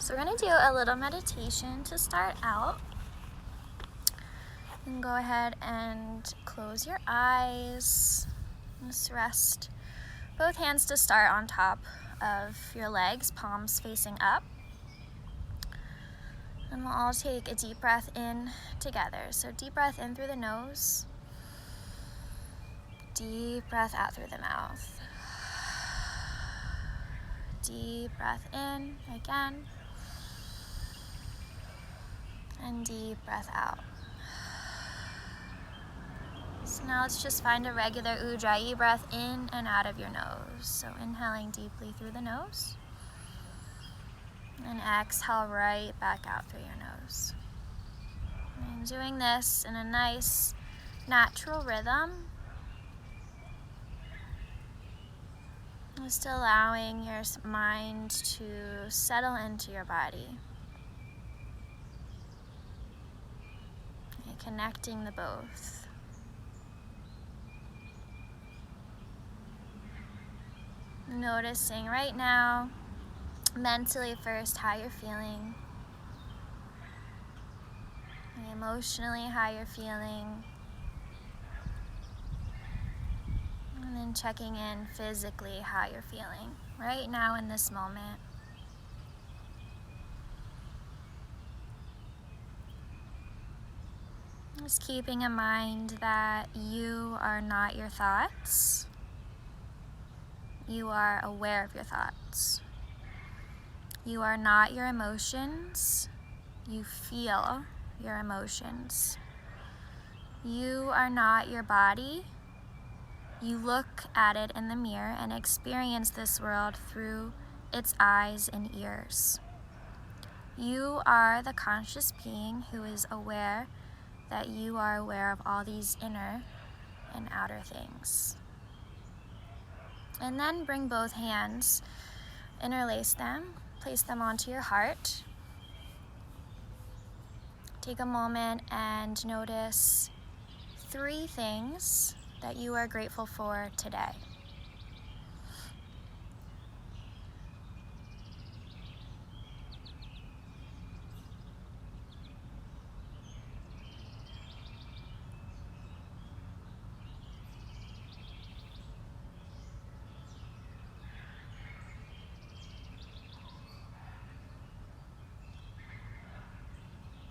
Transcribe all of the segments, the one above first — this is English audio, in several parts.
So we're going to do a little meditation to start out. You can go ahead and close your eyes. Just rest both hands to start on top of your legs, palms facing up. And we'll all take a deep breath in together. So deep breath in through the nose. Deep breath out through the mouth. Deep breath in again. And deep breath out. So now let's just find a regular Ujjayi breath in and out of your nose. So inhaling deeply through the nose. And exhale right back out through your nose. And doing this in a nice, natural rhythm. Just allowing your mind to settle into your body. And connecting the both. Noticing right now, mentally first, how you're feeling. And emotionally, how you're feeling. And then checking in physically how you're feeling right now in this moment. Just keeping in mind that you are not your thoughts. You are aware of your thoughts. You are not your emotions. You feel your emotions. You are not your body. You look at it in the mirror and experience this world through its eyes and ears. You are the conscious being who is aware that you are aware of all these inner and outer things. And then bring both hands, interlace them, place them onto your heart. Take a moment and notice 3 things that you are grateful for today.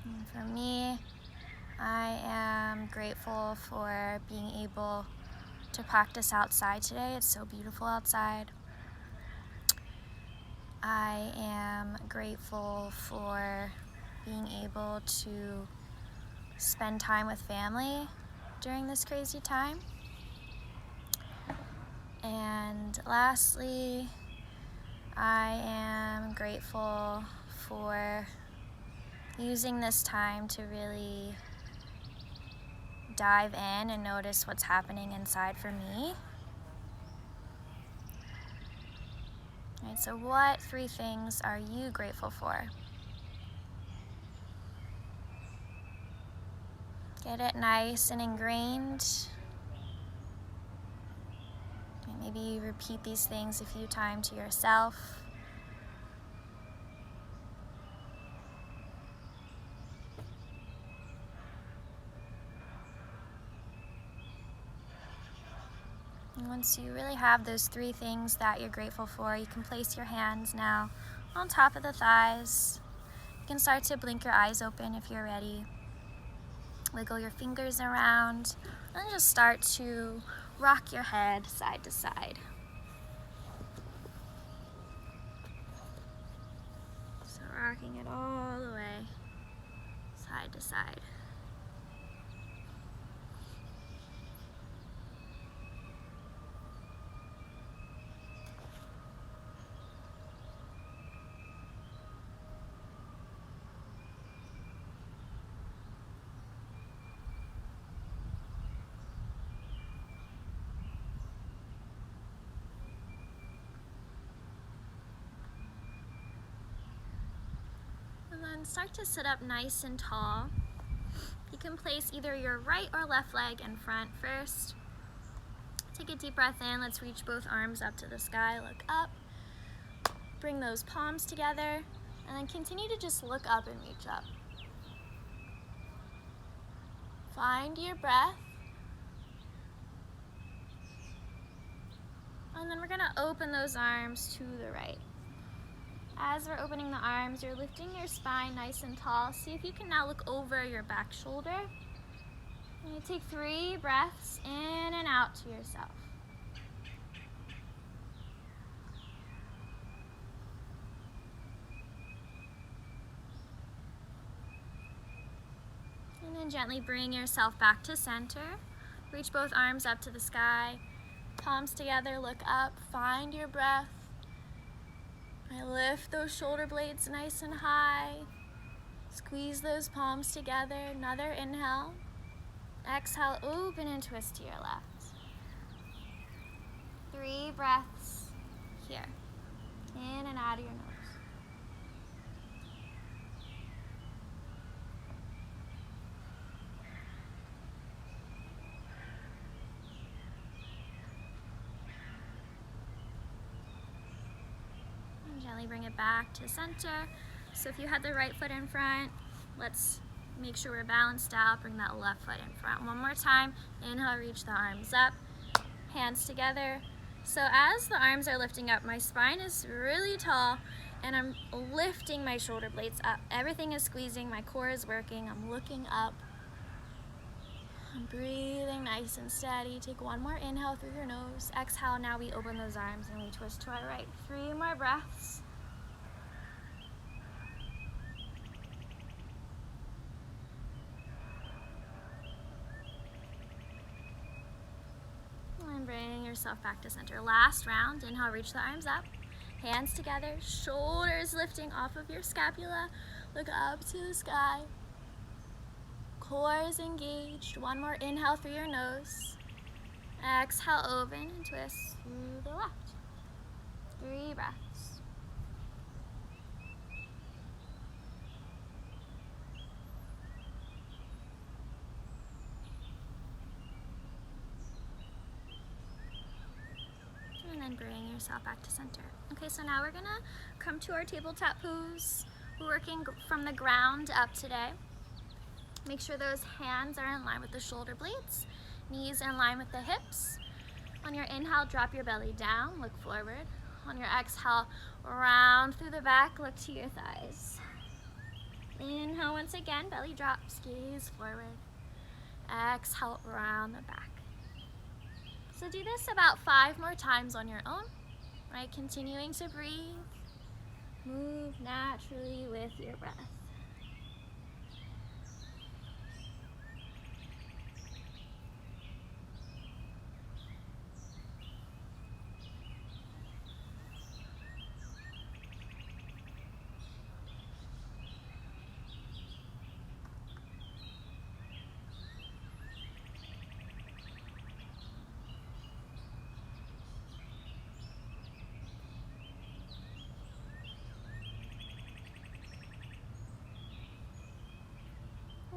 And for me, I am grateful for being able to practice outside today. It's so beautiful outside. I am grateful for being able to spend time with family during this crazy time. And lastly, I am grateful for using this time to really dive in and notice what's happening inside for me. All right, so what 3 things are you grateful for? Get it nice and ingrained. And maybe you repeat these things a few times to yourself. And once you really have those 3 things that you're grateful for, you can place your hands now on top of the thighs. You can start to blink your eyes open if you're ready. Wiggle your fingers around and just start to rock your head side to side. So rocking it all the way side to side. And then start to sit up nice and tall. You can place either your right or left leg in front first. Take a deep breath in. Let's reach both arms up to the sky. Look up. Bring those palms together And then continue to just look up and reach up. Find your breath. And then we're gonna open those arms to the right. As we're opening the arms, you're lifting your spine nice and tall. See if you can now look over your back shoulder. And you take 3 breaths in and out to yourself. And then gently bring yourself back to center. Reach both arms up to the sky. Palms together, look up, find your breath. I lift those shoulder blades nice and high. Squeeze those palms together. Another inhale. Exhale, open and twist to your left. 3 breaths here. In and out of your nose. Gently bring it back to center. So if you had the right foot in front, let's make sure we're balanced out. Bring that left foot in front. One more time. Inhale, reach the arms up. Hands together. So as the arms are lifting up, my spine is really tall and I'm lifting my shoulder blades up. Everything is squeezing. My core is working. I'm looking up. I'm breathing nice and steady. Take one more inhale through your nose. Exhale, now we open those arms and we twist to our right. 3 more breaths. And bring yourself back to center. Last round. Inhale, reach the arms up. Hands together. Shoulders lifting off of your scapula. Look up to the sky. Core is engaged. One more inhale through your nose. Exhale, open and twist through the left. 3 breaths. And then bring yourself back to center. Okay, so now we're gonna come to our tabletop pose. We're working from the ground up today. Make sure those hands are in line with the shoulder blades, knees in line with the hips. On your inhale, drop your belly down, look forward. On your exhale, round through the back, look to your thighs. Inhale once again, belly drops, gaze forward. Exhale, round the back. So do this about 5 more times on your own, right? Continuing to breathe. Move naturally with your breath.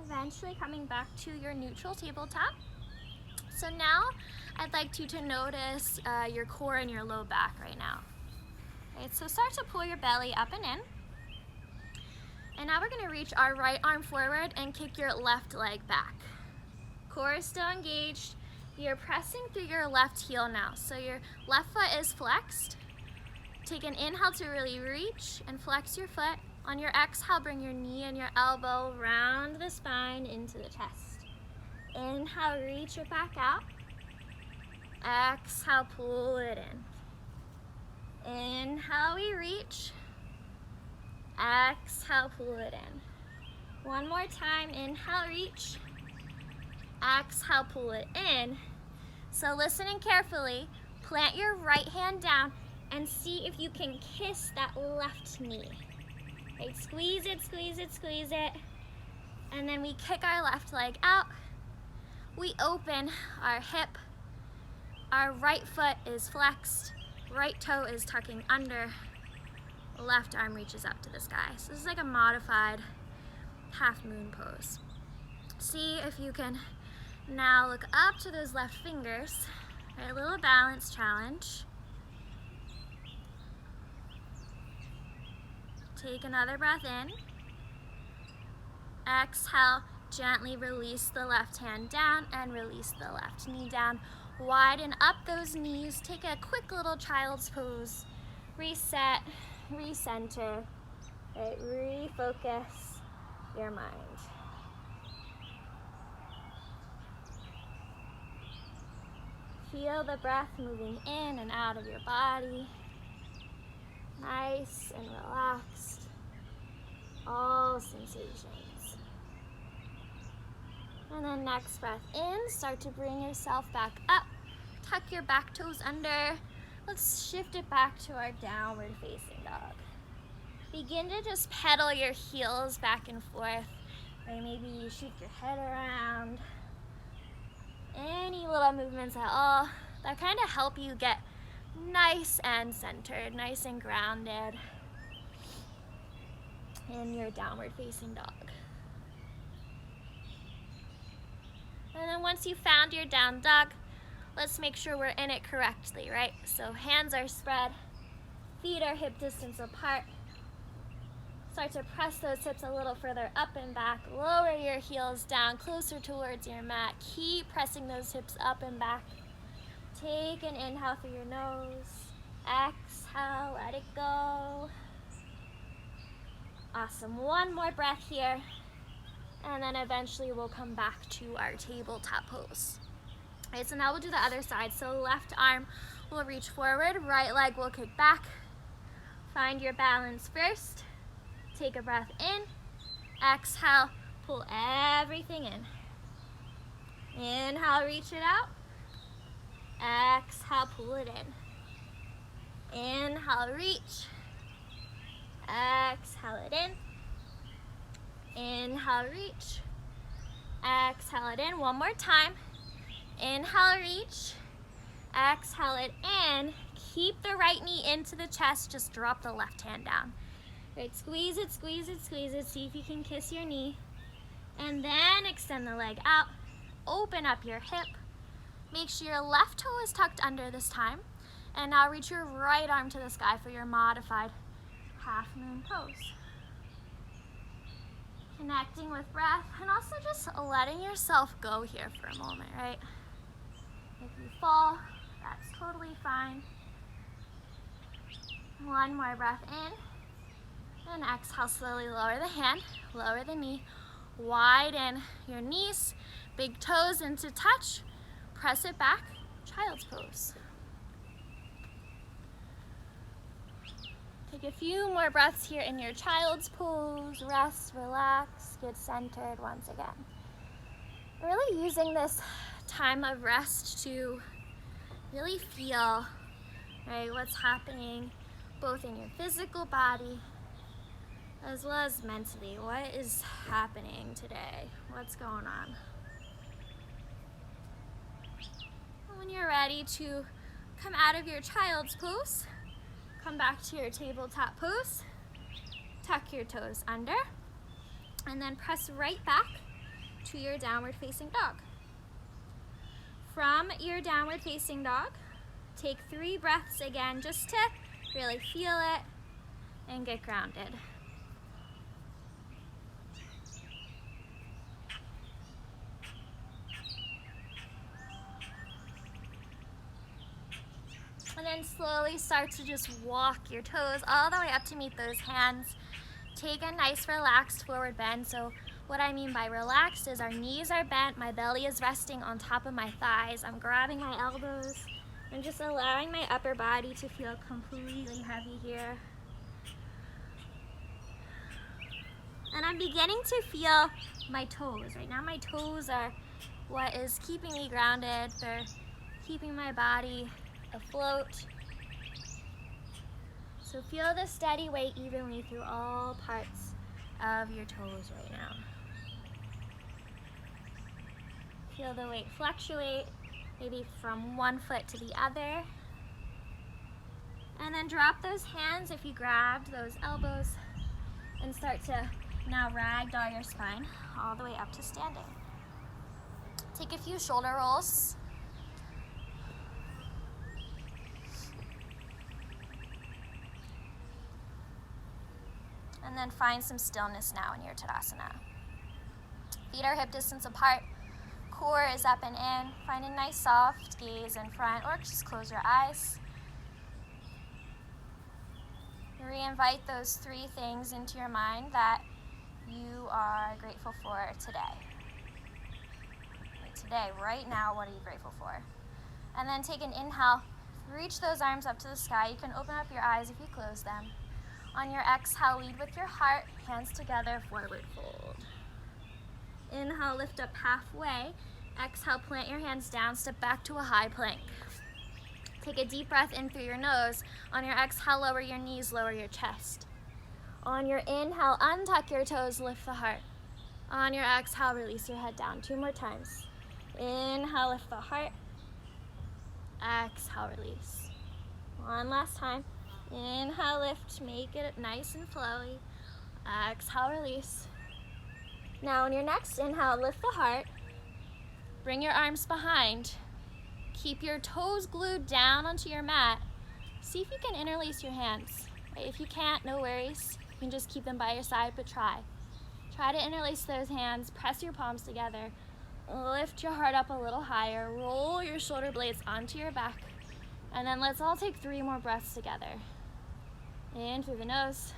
Eventually coming back to your neutral tabletop. So now I'd like you to notice your core and your low back right now. Right, so start to pull your belly up and in. And now we're going to reach our right arm forward and kick your left leg back. Core is still engaged. You're pressing through your left heel now. So your left foot is flexed. Take an inhale to really reach and flex your foot. On your exhale, bring your knee and your elbow round the spine into the chest. Inhale, reach it back out. Exhale, pull it in. Inhale, we reach. Exhale, pull it in. One more time, inhale, reach. Exhale, pull it in. So listening carefully, plant your right hand down and see if you can kiss that left knee. Right, squeeze it, squeeze it, squeeze it. And then we kick our left leg out. We open our hip. Our right foot is flexed. Right toe is tucking under. Left arm reaches up to the sky. So this is like a modified half moon pose. See if you can now look up to those left fingers. Right, a little balance challenge. Take another breath in. Exhale, gently release the left hand down and release the left knee down. Widen up those knees. Take a quick little child's pose. Reset, recenter, right? Refocus your mind. Feel the breath moving in and out of your body. Nice and relaxed. All sensations. And then next breath in, start to bring yourself back up. Tuck your back toes under. Let's shift it back to our downward facing dog. Begin to just pedal your heels back and forth. Or maybe you shoot your head around. Any little movements at all that kind of help you get nice and centered, nice and grounded in your downward facing dog. And then once you found your down dog, let's make sure we're in it correctly, right? So hands are spread, feet are hip distance apart. Start to press those hips a little further up and back. Lower your heels down, closer towards your mat. Keep pressing those hips up and back. Take an inhale through your nose. Exhale, let it go. Awesome. One more breath here. And then eventually we'll come back to our tabletop pose. All right, so now we'll do the other side. So left arm will reach forward, right leg will kick back. Find your balance first. Take a breath in. Exhale, pull everything in. Inhale, reach it out. Exhale, pull it in. Inhale, reach. Exhale it in. Inhale, reach. Exhale it in. One more time. Inhale, reach. Exhale it in. Keep the right knee into the chest. Just drop the left hand down. Right, squeeze it, squeeze it, squeeze it. See if you can kiss your knee. And then extend the leg out. Open up your hip. Make sure your left toe is tucked under this time. And now reach your right arm to the sky for your modified half moon pose. Connecting with breath and also just letting yourself go here for a moment, right? If you fall, that's totally fine. One more breath in. And exhale, slowly lower the hand, lower the knee, widen your knees, big toes into touch, press it back, child's pose. Take a few more breaths here in your child's pose, rest, relax, get centered once again. Really using this time of rest to really feel, right, what's happening both in your physical body as well as mentally. What is happening today? What's going on? And when you're ready to come out of your child's pose, come back to your tabletop pose, tuck your toes under, and then press right back to your downward facing dog. From your downward facing dog, take 3 breaths again just to really feel it and get grounded. And then slowly start to just walk your toes all the way up to meet those hands. Take a nice relaxed forward bend. So what I mean by relaxed is our knees are bent, my belly is resting on top of my thighs. I'm grabbing my elbows and just allowing my upper body to feel completely heavy here. And I'm beginning to feel my toes. Right now my toes are what is keeping me grounded. They're keeping my body afloat. So feel the steady weight evenly through all parts of your toes right now. Feel the weight fluctuate, maybe from one foot to the other. And then drop those hands if you grabbed those elbows and start to now ragdoll your spine all the way up to standing. Take a few shoulder rolls. And then find some stillness now in your Tadasana. Feet are hip distance apart. Core is up and in. Find a nice soft gaze in front, or just close your eyes. Reinvite those 3 things into your mind that you are grateful for today. Today, right now, what are you grateful for? And then take an inhale. Reach those arms up to the sky. You can open up your eyes if you close them. On your exhale, lead with your heart, hands together, forward fold. Inhale, lift up halfway. Exhale, plant your hands down, step back to a high plank. Take a deep breath in through your nose. On your exhale, lower your knees, lower your chest. On your inhale, untuck your toes, lift the heart. On your exhale, release your head down. 2 more times. Inhale, lift the heart. Exhale, release. One last time. Inhale, lift, make it nice and flowy. Exhale, release. Now on your next inhale, lift the heart. Bring your arms behind. Keep your toes glued down onto your mat. See if you can interlace your hands. Right? If you can't, no worries. You can just keep them by your side, but try. Try to interlace those hands, press your palms together. Lift your heart up a little higher. Roll your shoulder blades onto your back. And then let's all take 3 more breaths together. In through the nose,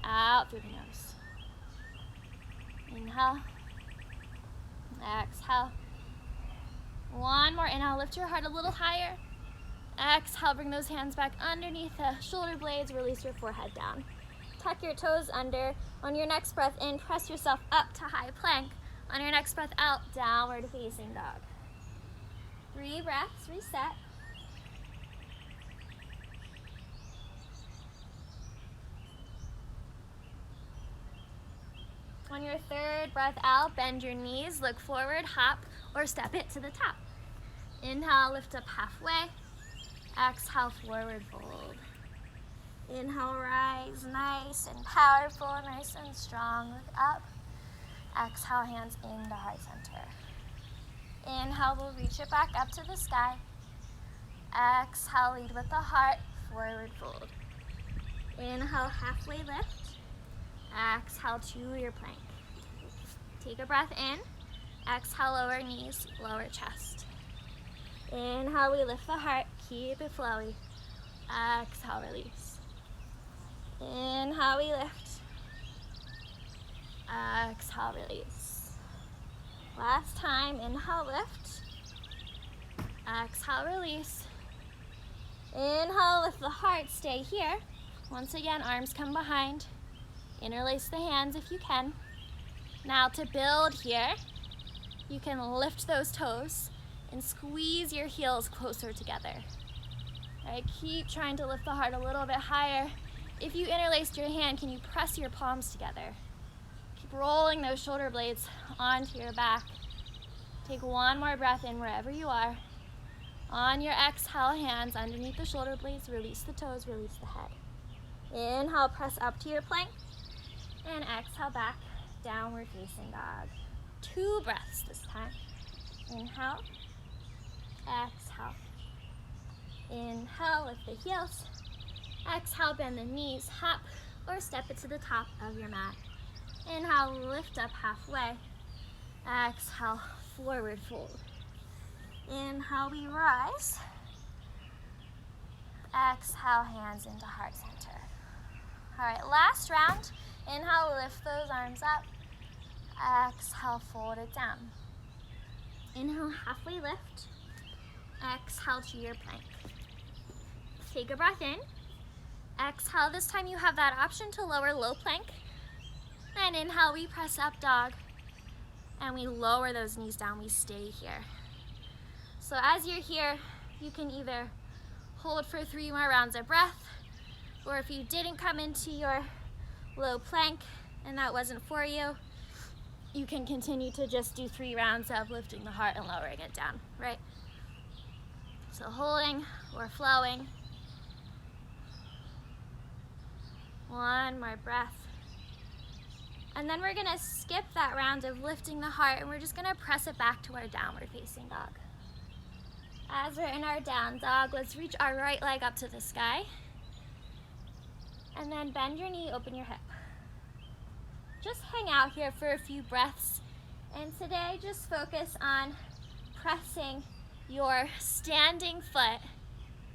out through the nose. Inhale, exhale. One more inhale, lift your heart a little higher. Exhale, bring those hands back underneath the shoulder blades, release your forehead down. Tuck your toes under. On your next breath in, press yourself up to high plank. On your next breath out, downward facing dog. 3 breaths, reset. On your 3rd breath out, bend your knees, look forward, hop, or step it to the top. Inhale, lift up halfway. Exhale, forward fold. Inhale, rise, nice and powerful, nice and strong. Look up. Exhale, hands into heart center. Inhale, we'll reach it back up to the sky. Exhale, lead with the heart, forward fold. Inhale, halfway lift. Exhale to your plank. Take a breath in. Exhale, lower knees, lower chest. Inhale, we lift the heart, keep it flowy. Exhale, release. Inhale, we lift. Exhale, release. Last time, inhale, lift. Exhale, release. Inhale, lift the heart, stay here. Once again, arms come behind. Interlace the hands if you can. Now to build here, you can lift those toes and squeeze your heels closer together. All right, keep trying to lift the heart a little bit higher. If you interlaced your hand, can you press your palms together? Keep rolling those shoulder blades onto your back. Take 1 more breath in wherever you are. On your exhale, hands underneath the shoulder blades, release the toes, release the head. Inhale, press up to your plank. And exhale back, downward facing dog. 2 breaths this time. Inhale, exhale. Inhale, lift the heels. Exhale, bend the knees, hop, or step it to the top of your mat. Inhale, lift up halfway. Exhale, forward fold. Inhale, we rise. Exhale, hands into heart center. All right, last round. Inhale, lift those arms up. Exhale, fold it down. Inhale, halfway lift. Exhale to your plank. Take a breath in. Exhale, this time you have that option to lower low plank. And inhale, we press up dog. And we lower those knees down, we stay here. So as you're here, you can either hold for 3 more rounds of breath, or if you didn't come into your low plank and that wasn't for you, you can continue to just do 3 rounds of lifting the heart and lowering it down, right? So holding or flowing. 1 more breath. And then we're gonna skip that round of lifting the heart and we're just gonna press it back to our downward facing dog. As we're in our down dog, let's reach our right leg up to the sky. And then bend your knee, open your hip. Just hang out here for a few breaths. And today, just focus on pressing your standing foot,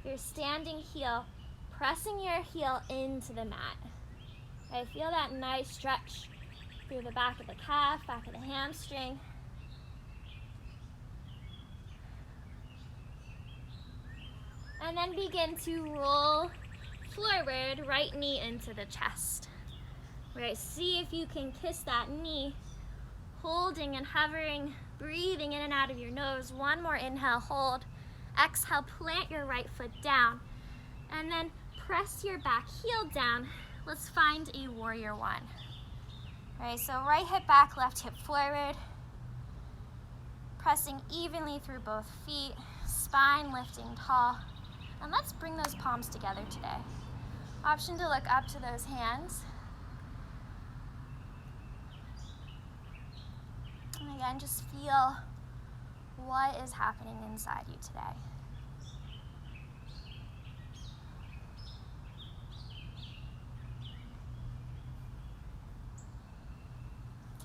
your standing heel, pressing your heel into the mat. Okay, feel that nice stretch through the back of the calf, back of the hamstring. And then begin to roll forward, right knee into the chest. Right, see if you can kiss that knee, holding and hovering, breathing in and out of your nose. One more inhale, hold. Exhale, plant your right foot down. And then press your back heel down. Let's find a warrior one. All right, so right hip back, left hip forward. Pressing evenly through both feet, spine lifting tall. And let's bring those palms together today. Option to look up to those hands. And again, just feel what is happening inside you today.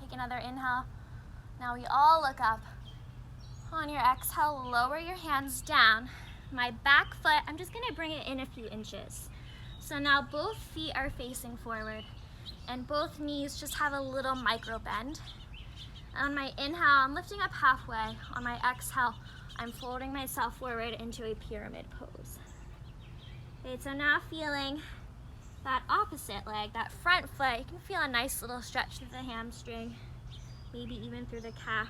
Take another inhale. Now we all look up. On your exhale, lower your hands down. My back foot, I'm just gonna bring it in a few inches. So now both feet are facing forward and both knees just have a little micro bend. On my inhale, I'm lifting up halfway. On my exhale, I'm folding myself forward into a pyramid pose. Okay, so now feeling that opposite leg, that front foot, you can feel a nice little stretch through the hamstring, maybe even through the calf.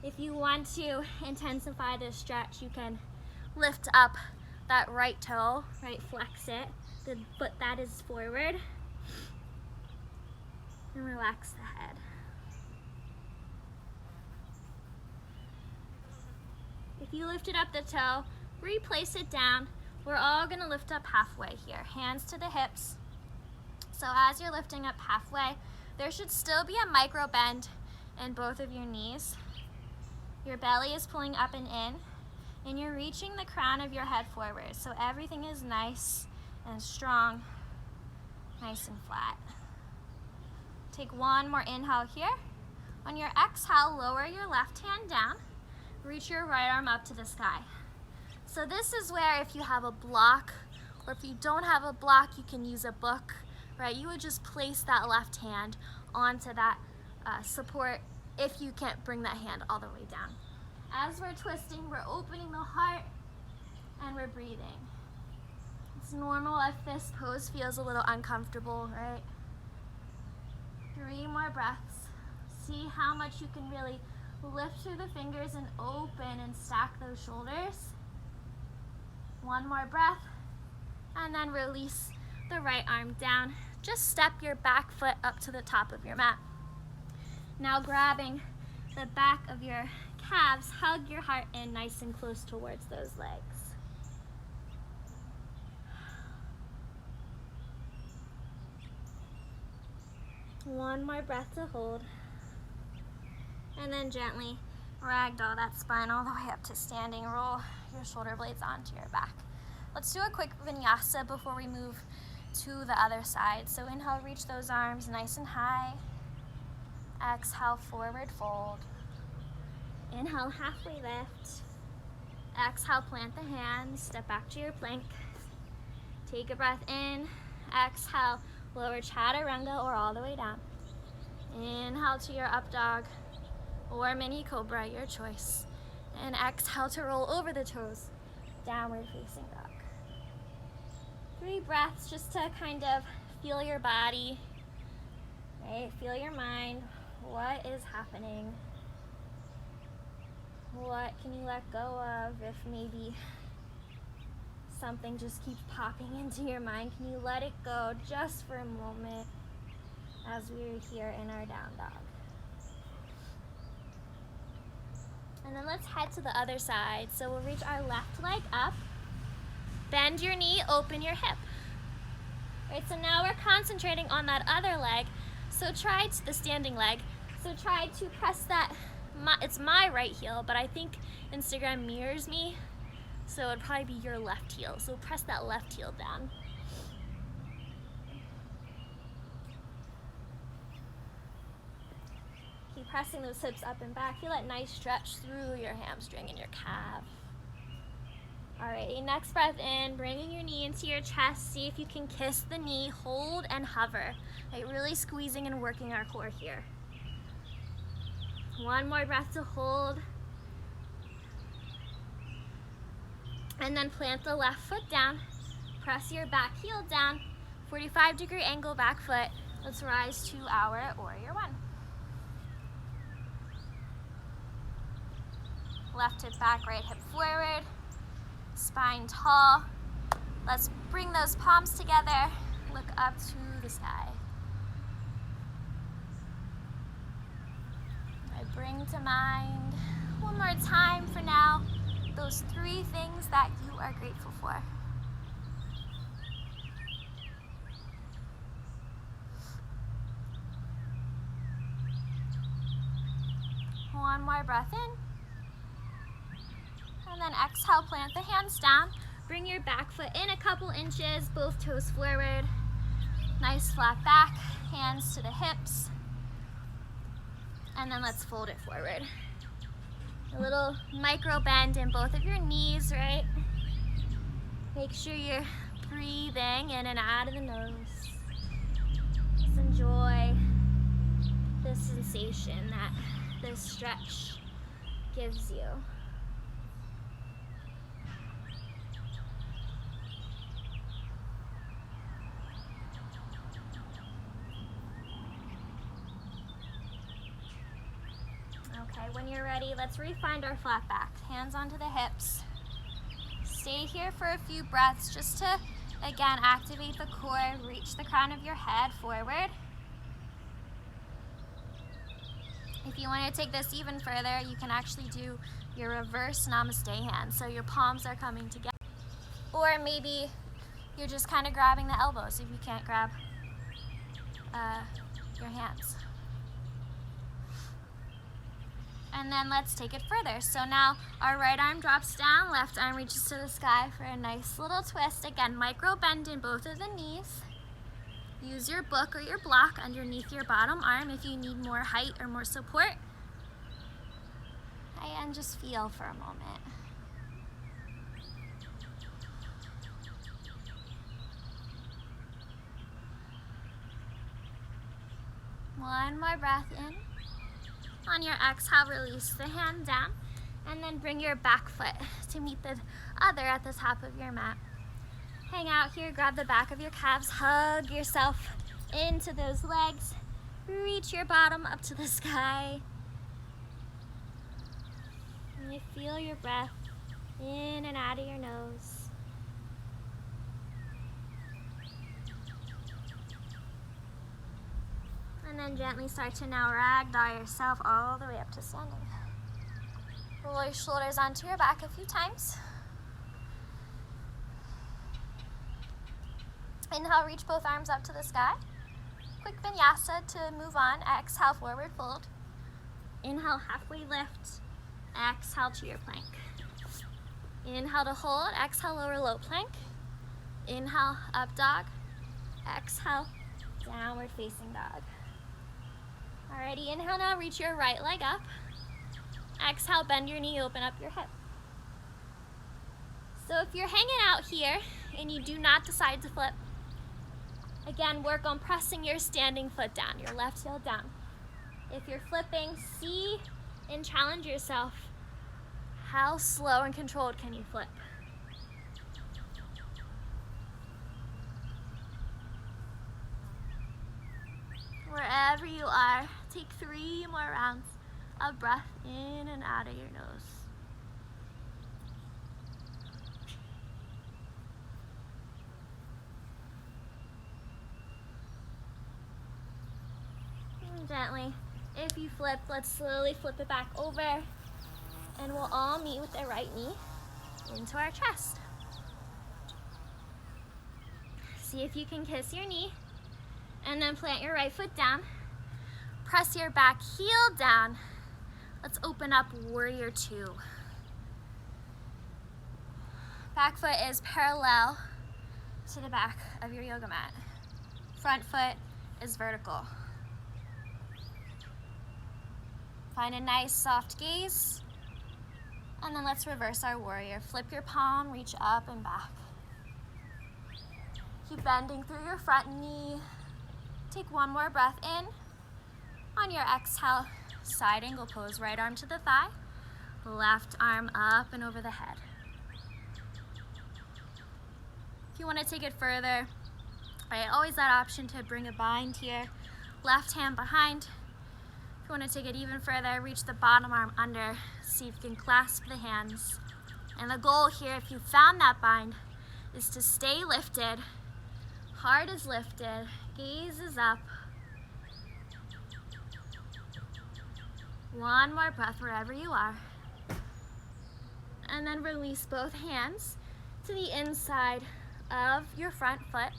If you want to intensify this stretch, you can lift up that right toe, right, flex it, the foot that is forward, and relax the head. If you lifted up the toe, replace it down. We're all gonna lift up halfway here, hands to the hips. So as you're lifting up halfway, there should still be a micro bend in both of your knees. Your belly is pulling up and in, and you're reaching the crown of your head forward. So everything is nice and strong, nice and flat. Take one more inhale here. On your exhale, lower your left hand down. Reach your right arm up to the sky. So this is where if you have a block, or if you don't have a block, you can use a book, right? You would just place that left hand onto that support if you can't bring that hand all the way down. As we're twisting, we're opening the heart and we're breathing. It's normal if this pose feels a little uncomfortable, right? 3 more breaths. See how much you can really lift through the fingers and open and stack those shoulders. 1 more breath, and then release the right arm down. Just step your back foot up to the top of your mat. Now grabbing the back of your calves, hug your heart in nice and close towards those legs. One more breath to hold. And then gently ragdoll that spine all the way up to standing. Roll your shoulder blades onto your back. Let's do a quick vinyasa before we move to the other side. So inhale, reach those arms nice and high. Exhale, forward fold. Inhale, halfway lift. Exhale, plant the hands, step back to your plank. Take a breath in. Exhale, lower chaturanga or all the way down. Inhale to your up dog or mini cobra, your choice. And exhale to roll over the toes, downward facing dog. 3 breaths just to kind of feel your body, right? Feel your mind. What is happening? What can you let go of if maybe something just keeps popping into your mind? Can you let it go just for a moment as we're here in our down dog? And then let's head to the other side. So we'll reach our left leg up, bend your knee, open your hip. Right, so now we're concentrating on that other leg. So try the standing leg. So try to press that, it's my right heel, but I think Instagram mirrors me. So it'd probably be your left heel. So press that left heel down. pressing those hips up and back. Feel that nice stretch through your hamstring and your calf. Alrighty, next breath in, bringing your knee into your chest. See if you can kiss the knee, hold and hover. Like really squeezing and working our core here. One more breath to hold. And then plant the left foot down. Press your back heel down. 45-degree angle back foot. Let's rise to our warrior one. Left hip back, right hip forward. Spine tall. Let's bring those palms together. Look up to the sky. I bring to mind one more time for now those 3 things that you are grateful for. One more breath in. And then exhale, plant the hands down. Bring your back foot in a couple inches, both toes forward. Nice flat back, hands to the hips. And then let's fold it forward. A little micro bend in both of your knees, right? Make sure you're breathing in and out of the nose. Just enjoy the sensation that this stretch gives you. Okay, when you're ready, let's re-find our flat back. Hands onto the hips. Stay here for a few breaths just to, again, activate the core. Reach the crown of your head forward. If you want to take this even further, you can actually do your reverse namaste hand. So your palms are coming together. Or maybe you're just kind of grabbing the elbows if you can't grab your hands. And then let's take it further. So now our right arm drops down, left arm reaches to the sky for a nice little twist. Again, micro bend in both of the knees. Use your book or your block underneath your bottom arm if you need more height or more support. And just feel for a moment. One more breath in. On your exhale, release the hand down, and then bring your back foot to meet the other at the top of your mat. Hang out here, grab the back of your calves, hug yourself into those legs, reach your bottom up to the sky. And you feel your breath in and out of your nose. And then gently start to now ragdoll yourself all the way up to standing. Roll your shoulders onto your back a few times. Inhale, reach both arms up to the sky. Quick vinyasa to move on. Exhale, forward fold. Inhale, halfway lift. Exhale to your plank. Inhale to hold. Exhale, lower low plank. Inhale, up dog. Exhale, downward facing dog. Alrighty, inhale now, reach your right leg up. Exhale, bend your knee, open up your hip. So if you're hanging out here and you do not decide to flip, again, work on pressing your standing foot down, your left heel down. If you're flipping, see and challenge yourself. How slow and controlled can you flip? Wherever you are, take 3 more rounds of breath in and out of your nose. And gently, if you flip, let's slowly flip it back over, and we'll all meet with the right knee into our chest. See if you can kiss your knee. And then plant your right foot down. Press your back heel down. Let's open up warrior 2. Back foot is parallel to the back of your yoga mat. Front foot is vertical. Find a nice soft gaze. And then let's reverse our warrior. Flip your palm, reach up and back. Keep bending through your front knee. Take one more breath in. On your exhale, side angle pose. Right arm to the thigh, left arm up and over the head. If you want to take it further, right, always that option to bring a bind here. Left hand behind. If you want to take it even further, reach the bottom arm under. See if you can clasp the hands. And the goal here, if you found that bind, is to stay lifted. Heart is lifted, gaze is up. One more breath wherever you are. And then release both hands to the inside of your front foot.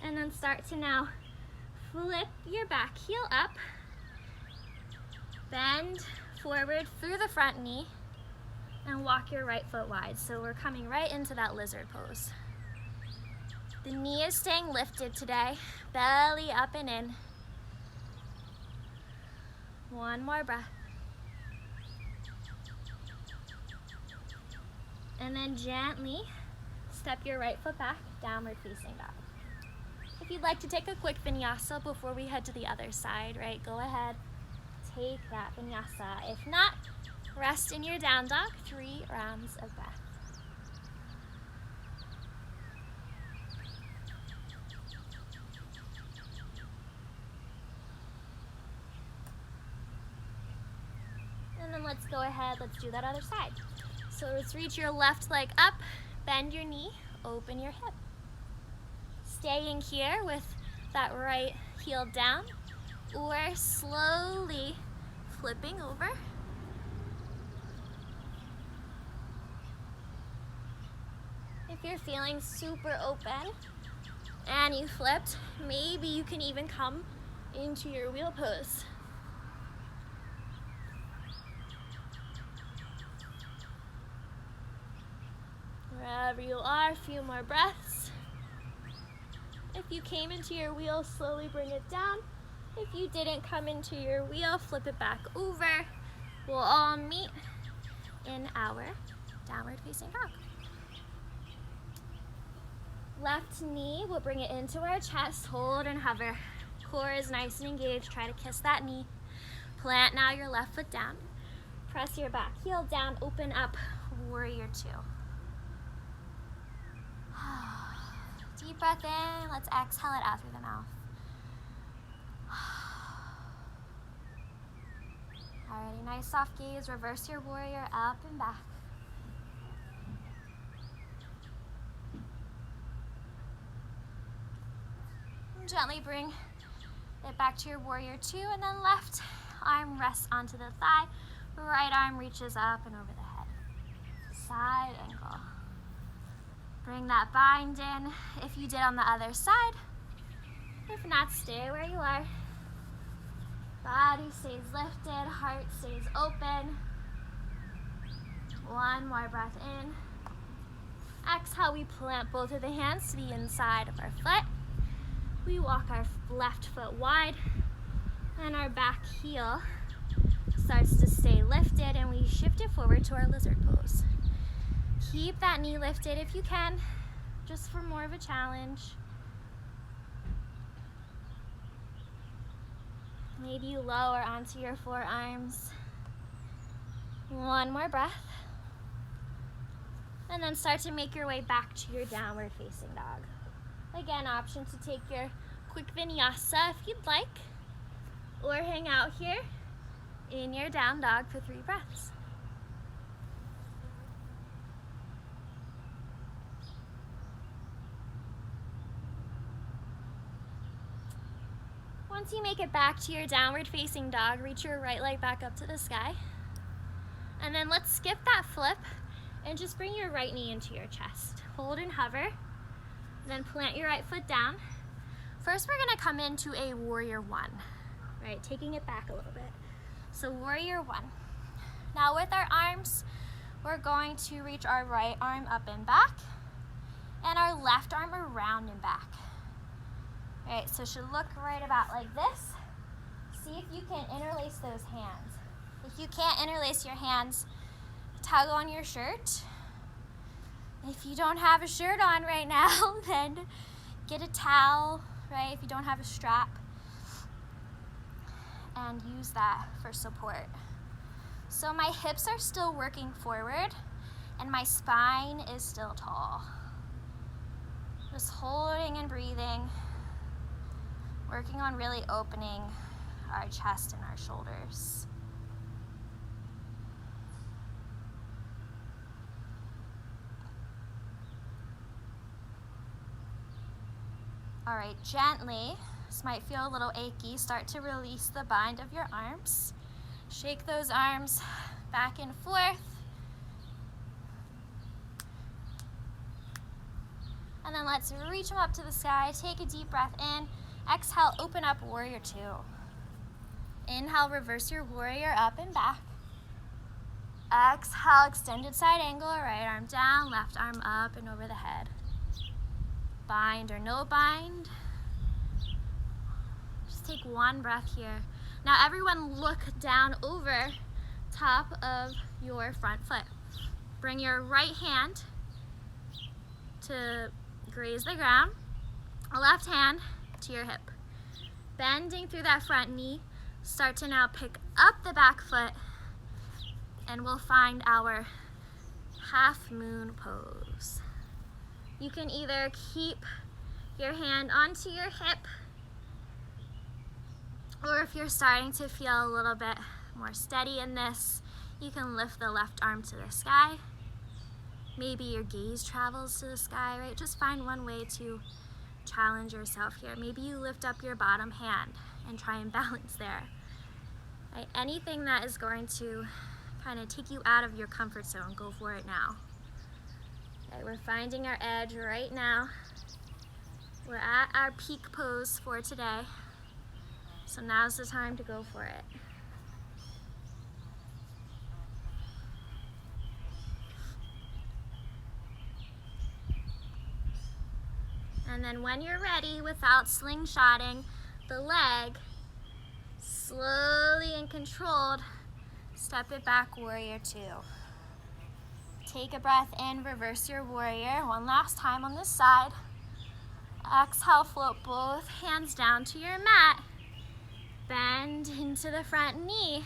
And then start to now flip your back heel up. Bend forward through the front knee and walk your right foot wide. So we're coming right into that lizard pose. The knee is staying lifted today, belly up and in. One more breath. And then gently step your right foot back, downward facing dog. If you'd like to take a quick vinyasa before we head to the other side, right, go ahead, take that vinyasa. If not, rest in your down dog, 3 rounds of breath. And then let's go ahead, let's do that other side. So let's reach your left leg up, bend your knee, open your hip. Staying here with that right heel down, or slowly flipping over. If you're feeling super open and you flipped, maybe you can even come into your wheel pose. Wherever you are, a few more breaths. If you came into your wheel, slowly bring it down. If you didn't come into your wheel, flip it back over. We'll all meet in our downward facing dog. Left knee, we'll bring it into our chest, hold and hover. Core is nice and engaged, try to kiss that knee. Plant now your left foot down. Press your back heel down, open up, warrior 2. Deep breath in, let's exhale it out through the mouth. Alrighty, nice soft gaze, reverse your warrior up and back. And gently bring it back to your warrior 2, and then left arm rests onto the thigh, right arm reaches up and over the head. Side angle. Bring that bind in if you did on the other side. If not, stay where you are. Body stays lifted, heart stays open. One more breath in. Exhale, we plant both of the hands to the inside of our foot. We walk our left foot wide, and our back heel starts to stay lifted, and we shift it forward to our lizard pose. Keep that knee lifted if you can, just for more of a challenge. Maybe you lower onto your forearms. One more breath. And then start to make your way back to your downward facing dog. Again, option to take your quick vinyasa if you'd like, or hang out here in your down dog for 3 breaths. Once you make it back to your downward facing dog, reach your right leg back up to the sky. And then let's skip that flip and just bring your right knee into your chest. Hold and hover, then plant your right foot down. First, we're gonna come into a warrior 1, right? Taking it back a little bit. So warrior 1. Now with our arms, we're going to reach our right arm up and back, and our left arm around and back. All right, so it should look right about like this. see if you can interlace those hands. If you can't interlace your hands, tug on your shirt. If you don't have a shirt on right now, then get a towel, right? If you don't have a strap, and use that for support. So my hips are still working forward and my spine is still tall. Just holding and breathing, working on really opening our chest and our shoulders. All right, gently, this might feel a little achy, start to release the bind of your arms. Shake those arms back and forth. And then let's reach them up to the sky. Take a deep breath in. Exhale, open up, warrior two. Inhale, reverse your warrior up and back. Exhale, extended side angle, right arm down, left arm up and over the head. Bind or no bind. Just take one breath here. Now everyone look down over top of your front foot. Bring your right hand to graze the ground, left hand to your hip. Bending through that front knee, start to now pick up the back foot and we'll find our half moon pose. You can either keep your hand onto your hip, or if you're starting to feel a little bit more steady in this, you can lift the left arm to the sky. Maybe your gaze travels to the sky, right? Just find one way to challenge yourself here. Maybe you lift up your bottom hand and try and balance there. Right? Anything that is going to kind of take you out of your comfort zone, go for it now. Okay, we're finding our edge right now. We're at our peak pose for today. So now's the time to go for it. And then when you're ready, without slingshotting the leg, slowly and controlled, step it back, warrior two. Take a breath in, reverse your warrior. One last time on this side. Exhale, float both hands down to your mat. Bend into the front knee.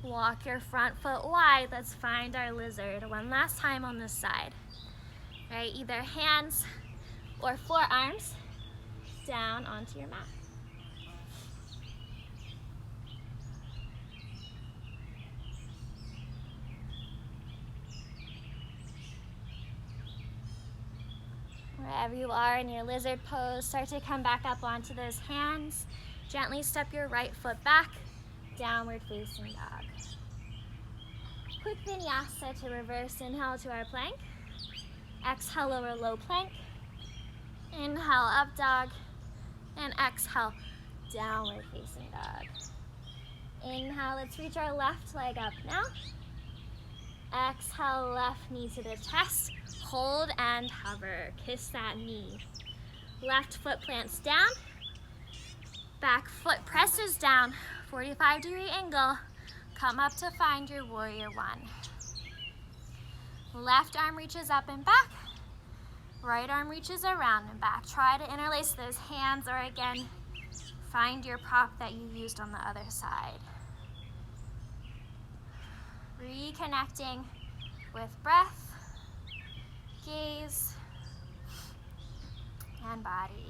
Walk your front foot wide. Let's find our lizard. One last time on this side. Right, either hands or forearms down onto your mat. Wherever you are in your lizard pose, start to come back up onto those hands. Gently step your right foot back, downward facing dog. Quick vinyasa to reverse inhale to our plank. Exhale, lower low plank. Inhale, up dog. And exhale, downward facing dog. Inhale, let's reach our left leg up now. Exhale, left knee to the chest. Hold and hover. Kiss that knee. Left foot plants down. Back foot presses down. 45-degree angle. Come up to find your warrior one. Left arm reaches up and back. Right arm reaches around and back. Try to interlace those hands, or again, find your prop that you used on the other side. Reconnecting with breath, gaze, and body.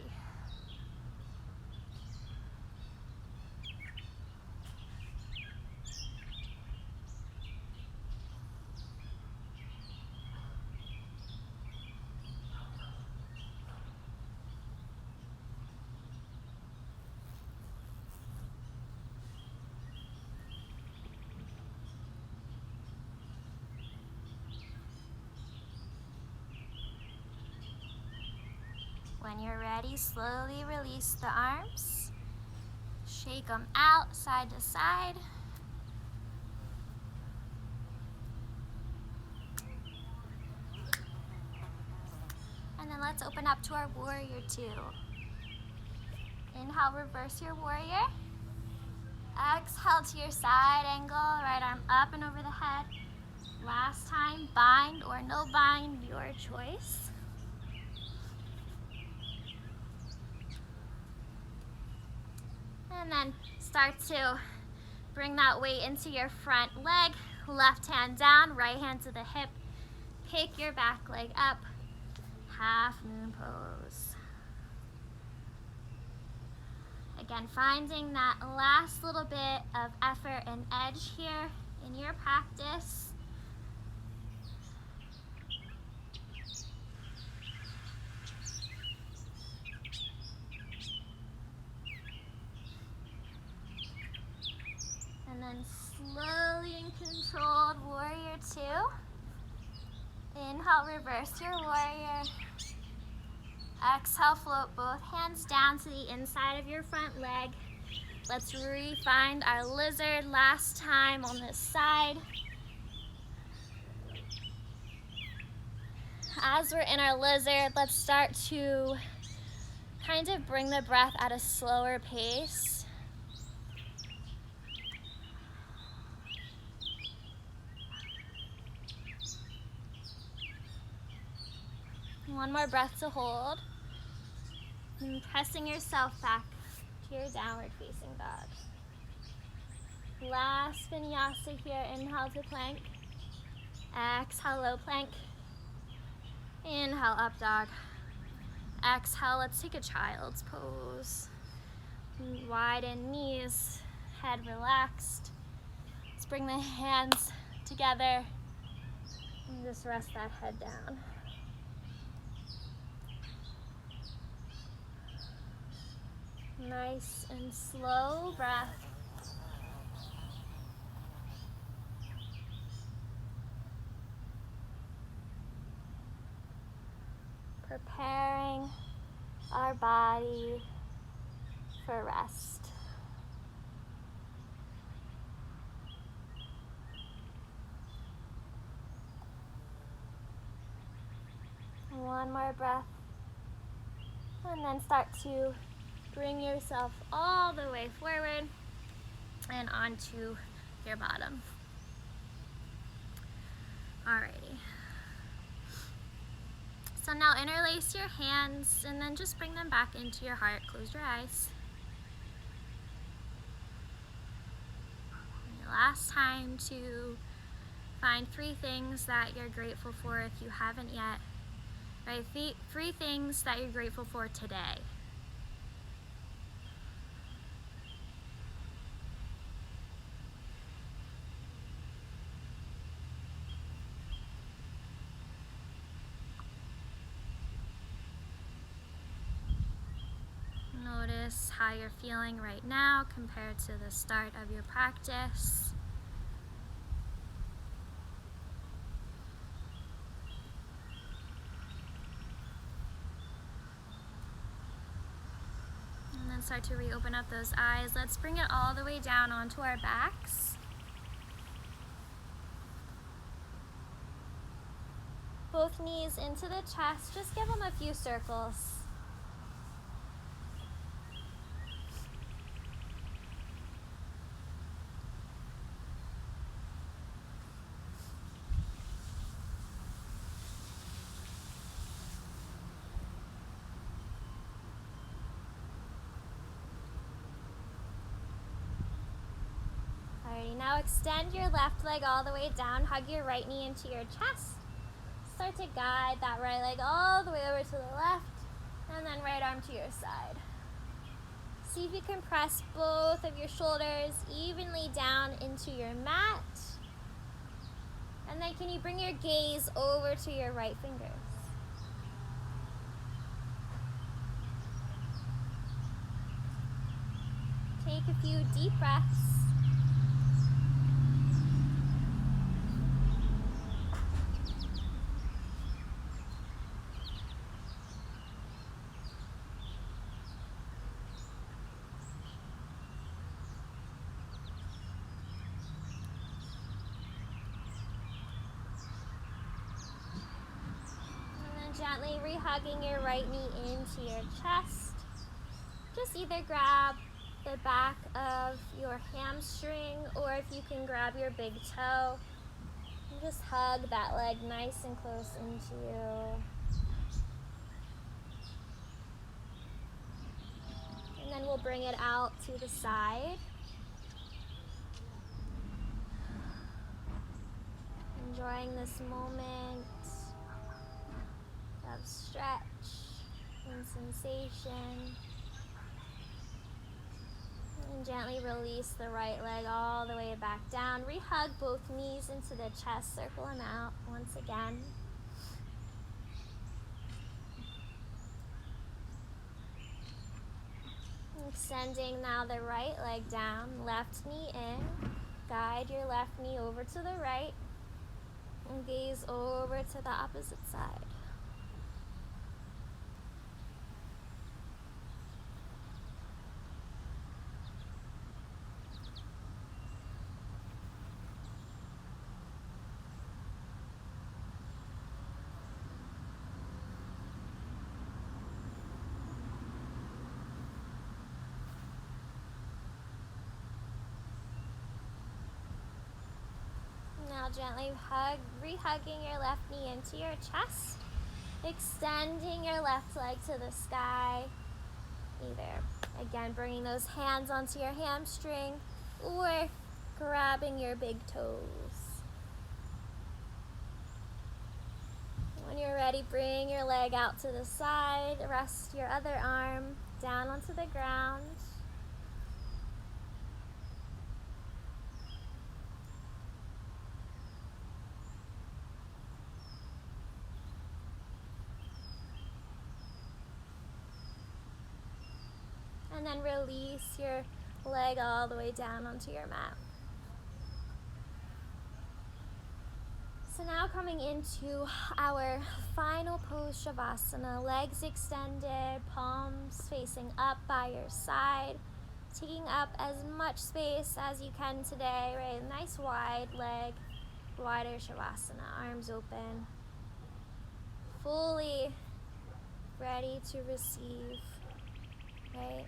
When you're ready, slowly release the arms. Shake them out side to side. And then let's open up to our warrior two. Inhale, reverse your warrior. Inhale to your side angle, right arm up and over the head. Last time, bind or no bind, your choice. And then start to bring that weight into your front leg. Left hand down, right hand to the hip. Pick your back leg up. Half moon pose. Again, finding that last little bit of effort and edge here in your practice. And then slowly and controlled, warrior two. Inhale, reverse your warrior. Exhale, float both hands down to the inside of your front leg. Let's re-find our lizard last time on this side. As we're in our lizard, let's start to kind of bring the breath at a slower pace. One more breath to hold. And pressing yourself back to your downward facing dog. Last vinyasa here, inhale to plank. Exhale, low plank. Inhale, up dog. Exhale, let's take a child's pose. Widen knees, head relaxed. Let's bring the hands together and just rest that head down. Nice and slow breath. Preparing our body for rest. One more breath. And then start to bring yourself all the way forward and onto your bottom. Alrighty. So now interlace your hands and then just bring them back into your heart. Close your eyes. And last time to find 3 things that you're grateful for if you haven't yet. Right? 3 things that you're grateful for today. Notice how you're feeling right now compared to the start of your practice. And then start to reopen up those eyes. Let's bring it all the way down onto our backs. Both knees into the chest. Just give them a few circles. Now extend your left leg all the way down, hug your right knee into your chest. Start to guide that right leg all the way over to the left, and then right arm to your side. See if you can press both of your shoulders evenly down into your mat. And then can you bring your gaze over to your right fingers? Take a few deep breaths. Gently re-hugging your right knee into your chest. Just either grab the back of your hamstring, or if you can grab your big toe and just hug that leg nice and close into you. And then we'll bring it out to the side. Enjoying this moment of stretch and sensation. And gently release the right leg all the way back down. Rehug both knees into the chest. Circle them out once again. Extending now the right leg down, left knee in. Guide your left knee over to the right and gaze over to the opposite side. Now gently rehugging your left knee into your chest, extending your left leg to the sky. Either, again, bringing those hands onto your hamstring or grabbing your big toes. When you're ready, bring your leg out to the side, rest your other arm down onto the ground. And then release your leg all the way down onto your mat. So now coming into our final pose, Shavasana. Legs extended, palms facing up by your side. Taking up as much space as you can today, right? Nice wide leg, wider Shavasana, arms open. Fully ready to receive, right?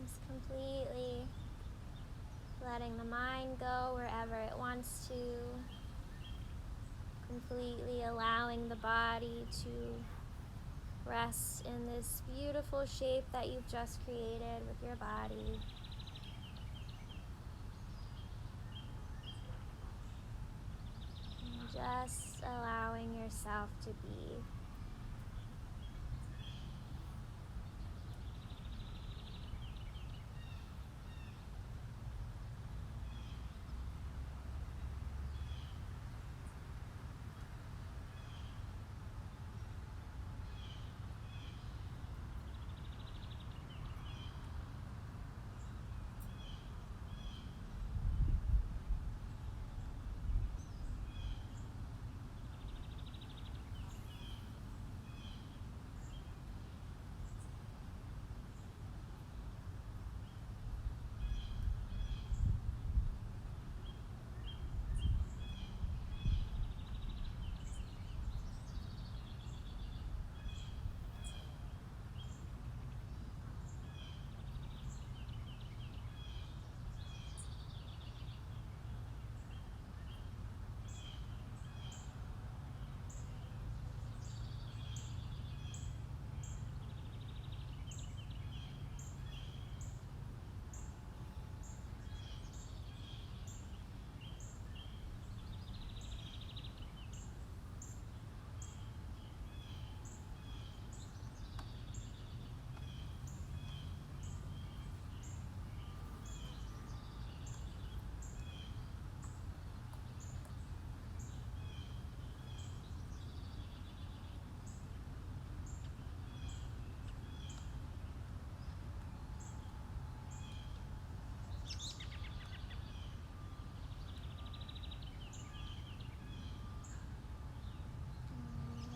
Just completely letting the mind go wherever it wants to. Completely allowing the body to rest in this beautiful shape that you've just created with your body. And just allowing yourself to be.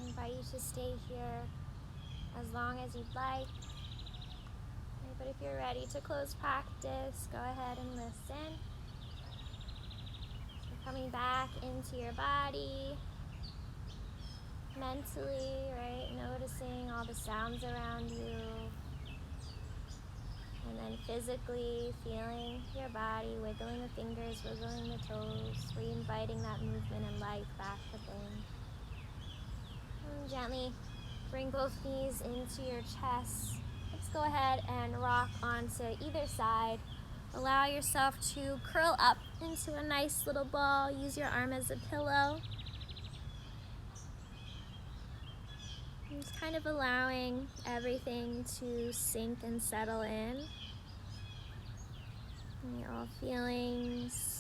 I invite you to stay here as long as you'd like. But if you're ready to close practice, go ahead and listen. So Coming back into your body, mentally, right? Noticing all the sounds around you. And then physically feeling your body, wiggling the fingers, wiggling the toes, re-inviting that movement and life back within. And gently bring both knees into your chest. Let's go ahead and rock onto either side. Allow yourself to curl up into a nice little ball. Use your arm as a pillow. And just kind of allowing everything to sink and settle in. And all feelings.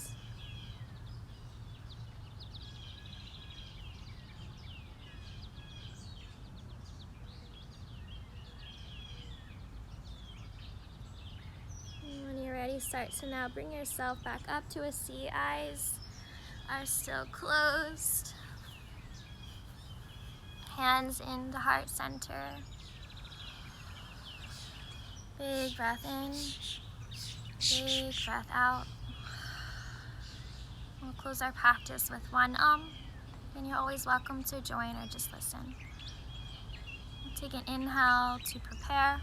And when you're ready, start to now bring yourself back up to a seat. Eyes are still closed. Hands in the heart center. Big breath in. Big breath out. We'll close our practice with one and you're always welcome to join or just listen. We'll take an inhale to prepare.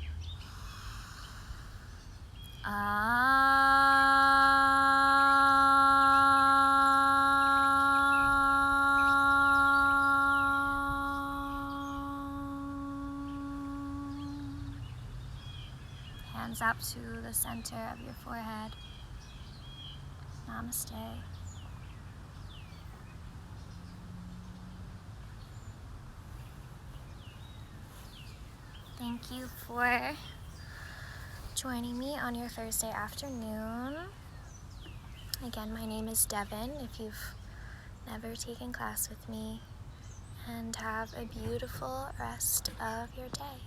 Hands up to the center of your forehead. Namaste. Thank you for joining me on your Thursday afternoon. Again, my name is Devyn, if you've never taken class with me, and have a beautiful rest of your day.